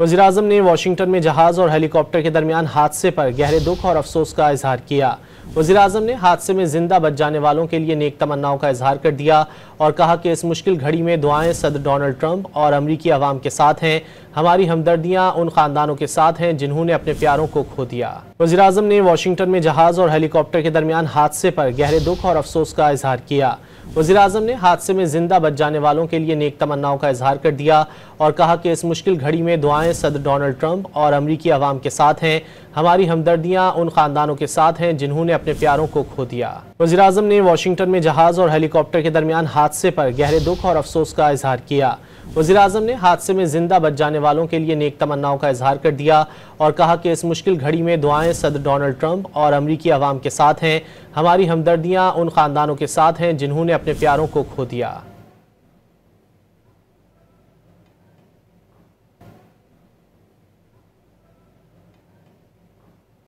वज़ीर-ए-आज़म ने वाशिंगटन में जहाज़ और हेलीकॉप्टर के दरमियान हादसे पर गहरे दुख और अफसोस का इजहार किया। वज़ीर-ए-आज़म ने हादसे में जिंदा बच जाने वालों के लिए नेक तमन्नाओं का इजहार कर दिया और कहा कि इस मुश्किल घड़ी में दुआएं सदर डोनाल्ड ट्रंप और अमरीकी अवाम के साथ हैं। हमारी हमदर्दियां उन खानदानों के साथ हैं जिन्होंने अपने प्यारों को खो दिया। वज़ीर-ए-आज़म ने वाशिंगटन में जहाज़ और हेलीकॉप्टर के दरमियान हादसे पर गहरे दुख और अफसोस का इजहार किया। वज़ीर-ए-आज़म ने हादसे में जिंदा बच जाने वालों के लिए नेक तमन्नाओं का इजहार कर दिया और कहा कि इस मुश्किल घड़ी में दुआएं सदर डोनाल्ड ट्रंप और अमरीकी अवाम के साथ हैं। हमारी हमदर्दियां उन खानदानों के साथ हैं जिन्होंने अपने प्यारों को खो दिया। वज़ीर-ए-आज़म ने वाशिंगटन में जहाज़ और हेलीकॉप्टर के दरमियान हादसे पर गहरे दुख और अफसोस का इजहार किया। वज़ीर-ए-आज़म ने हादसे में जिंदा बच जाने वालों के लिए नेक तमन्नाओं का इजहार कर दिया और कहा कि इस मुश्किल घड़ी में दुआएं सदर डोनाल्ड ट्रंप और अमरीकी अवाम के साथ हैं। हमारी हमदर्दियां उन खानदानों के साथ हैं जिन्होंने अपने प्यारों को खो दिया।